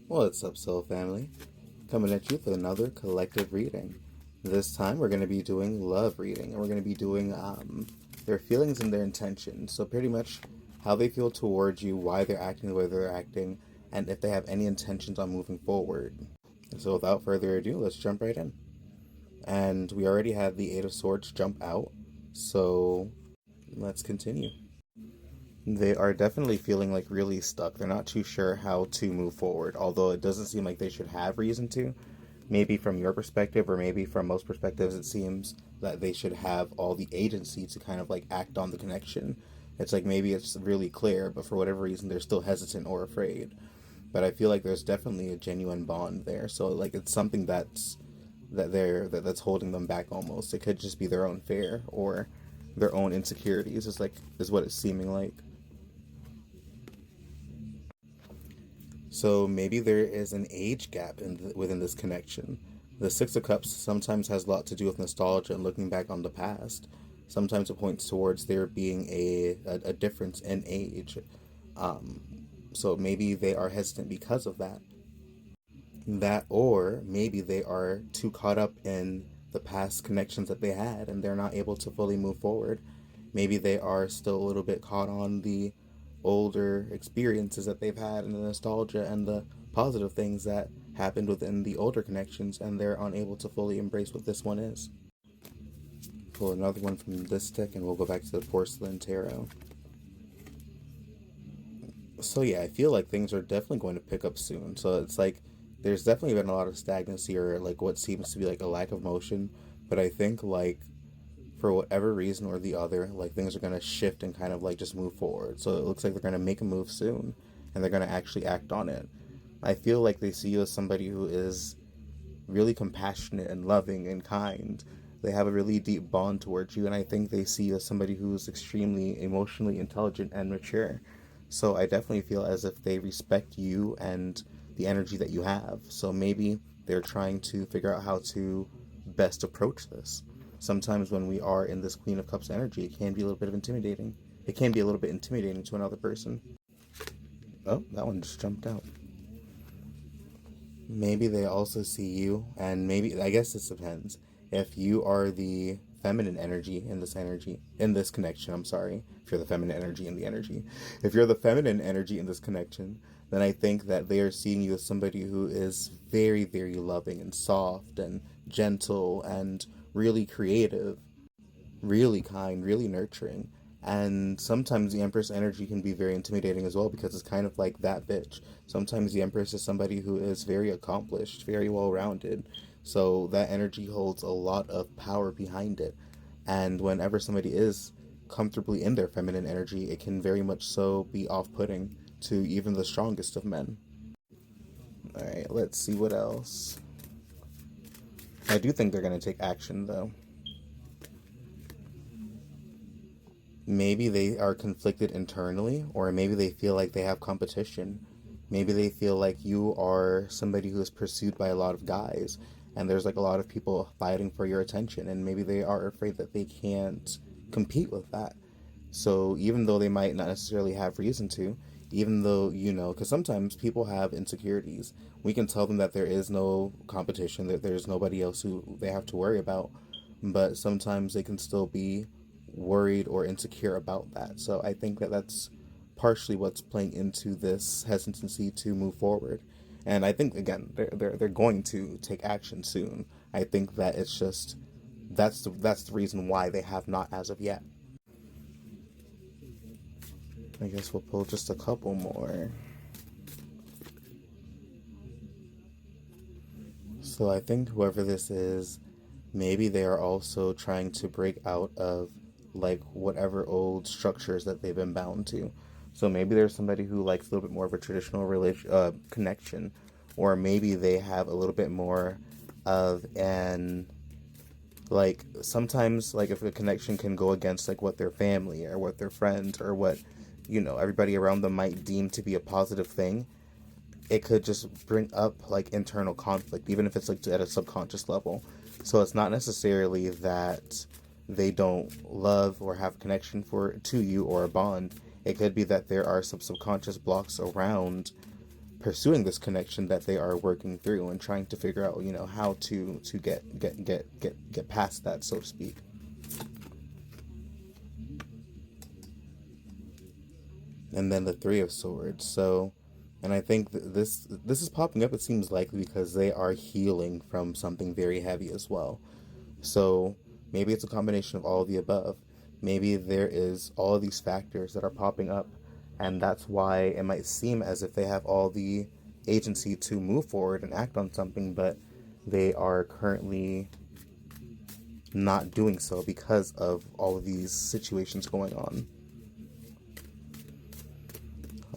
What's up, Soul Family? Coming at you with another collective reading. This time we're going to be doing love reading, and we're going to be doing their feelings and their intentions. So pretty much how they feel towards you, why they're acting the way they're acting, and if they have any intentions on moving forward. So without further ado, let's jump right in. And we already had the Eight of Swords jump out, so let's continue. They are definitely feeling like really stuck. They're not too sure how to move forward, although it doesn't seem like they should have reason to. Maybe from your perspective, or maybe from most perspectives, it seems that they should have all the agency to kind of like act on the connection. It's like maybe it's really clear, but for whatever reason, they're still hesitant or afraid. But I feel like there's definitely a genuine bond there. So like it's something that's holding them back almost. It could just be their own fear or their own insecurities. Is what it's seeming like. So maybe there is an age gap within this connection. The Six of Cups sometimes has a lot to do with nostalgia and looking back on the past. Sometimes it points towards there being a difference in age. Um, so maybe they are hesitant because of that. That, or maybe they are too caught up in the past connections that they had and they're not able to fully move forward. Maybe they are still a little bit caught on the older experiences that they've had and the nostalgia and the positive things that happened within the older connections, and they're unable to fully embrace what this one is. Pull another one from this deck and we'll go back to the Porcelain Tarot. So yeah, I feel like things are definitely going to pick up soon. So it's like there's definitely been a lot of stagnancy or like what seems to be like a lack of motion, but I think like for whatever reason or the other, like things are going to shift and kind of like just move forward. So it looks like they're going to make a move soon and they're going to actually act on it. I feel like they see you as somebody who is really compassionate and loving and kind. They have a really deep bond towards you, and I think they see you as somebody who is extremely emotionally intelligent and mature. So I definitely feel as if they respect you and the energy that you have. So maybe they're trying to figure out how to best approach this. Sometimes when we are in this Queen of Cups energy, it can be a little bit of intimidating. It can be a little bit intimidating to another person. Oh, that one just jumped out. Maybe they also see you, and maybe, I guess this depends. If you are the feminine energy in this connection, I'm sorry. If you're the feminine energy in the energy. If you're the feminine energy in this connection, then I think that they are seeing you as somebody who is very, very loving and soft and gentle and really creative, really kind, really nurturing. And sometimes the Empress energy can be very intimidating as well because it's kind of like that bitch. Sometimes the Empress is somebody who is very accomplished, very well rounded. So that energy holds a lot of power behind it. And whenever somebody is comfortably in their feminine energy, it can very much so be off putting to even the strongest of men. Alright, let's see what else. I do think they're going to take action though. Maybe they are conflicted internally, or maybe they feel like they have competition. Maybe they feel like you are somebody who is pursued by a lot of guys, and there's like a lot of people fighting for your attention, and maybe they are afraid that they can't compete with that. So even though they might not necessarily have reason to, even though, because sometimes people have insecurities, we can tell them that there is no competition, that there's nobody else who they have to worry about, but sometimes they can still be worried or insecure about that. So I think that that's partially what's playing into this hesitancy to move forward. And I think again they're going to take action soon. I think that it's just that's the reason why they have not as of yet. I guess we'll pull just a couple more. So I think whoever this is, maybe they are also trying to break out of like whatever old structures that they've been bound to. So maybe there's somebody who likes a little bit more of a traditional connection, or maybe they have a little bit more of an like sometimes like if a connection can go against like what their family or what their friends or what everybody around them might deem to be a positive thing, it could just bring up like internal conflict, even if it's like at a subconscious level. So it's not necessarily that they don't love or have connection to you or a bond. It could be that there are some subconscious blocks around pursuing this connection that they are working through and trying to figure out, how to get past that, so to speak. And then the Three of Swords. So, and I think this is popping up. It seems likely because they are healing from something very heavy as well. So maybe it's a combination of all of the above. Maybe there is all of these factors that are popping up, and that's why it might seem as if they have all the agency to move forward and act on something, but they are currently not doing so because of all of these situations going on.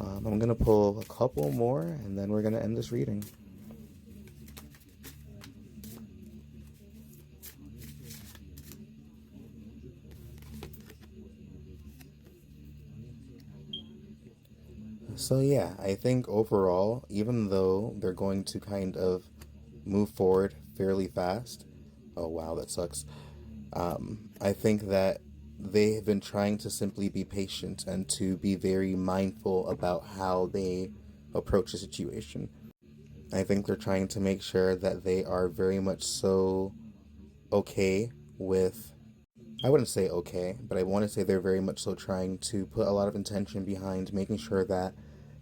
I'm going to pull a couple more, and then we're going to end this reading. So yeah, I think overall, even though they're going to kind of move forward fairly fast, oh wow, that sucks. I think that they have been trying to simply be patient and to be very mindful about how they approach the situation. I think they're trying to make sure that they are very much so okay with, I wouldn't say okay, but I want to say they're very much so trying to put a lot of intention behind making sure that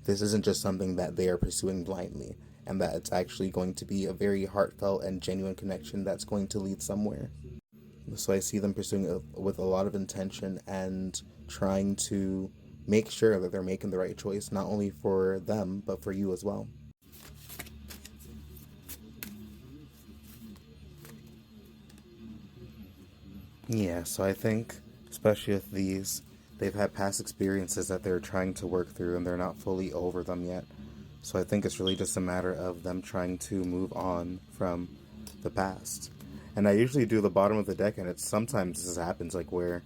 this isn't just something that they are pursuing blindly, and that it's actually going to be a very heartfelt and genuine connection that's going to lead somewhere. So I see them pursuing it with a lot of intention and trying to make sure that they're making the right choice, not only for them, but for you as well. Yeah, so I think, especially with these, they've had past experiences that they're trying to work through and they're not fully over them yet. So I think it's really just a matter of them trying to move on from the past. And I usually do the bottom of the deck, and it's sometimes this happens like where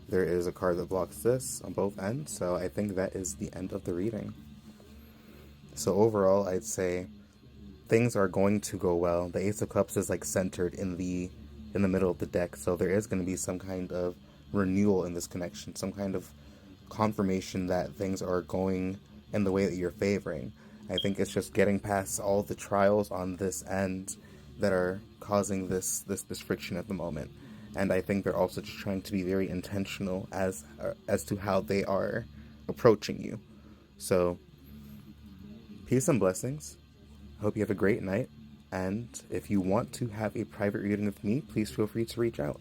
there is a card that blocks this on both ends. So I think that is the end of the reading. So overall, I'd say things are going to go well. The Ace of Cups is like centered in the middle of the deck, so there is going to be some kind of renewal in this connection, some kind of confirmation that things are going in the way that you're favoring. I think it's just getting past all the trials on this end that are causing this friction at the moment. And I think they're also just trying to be very intentional as to how they are approaching you. So, peace and blessings. Hope you have a great night. And if you want to have a private reading with me, please feel free to reach out.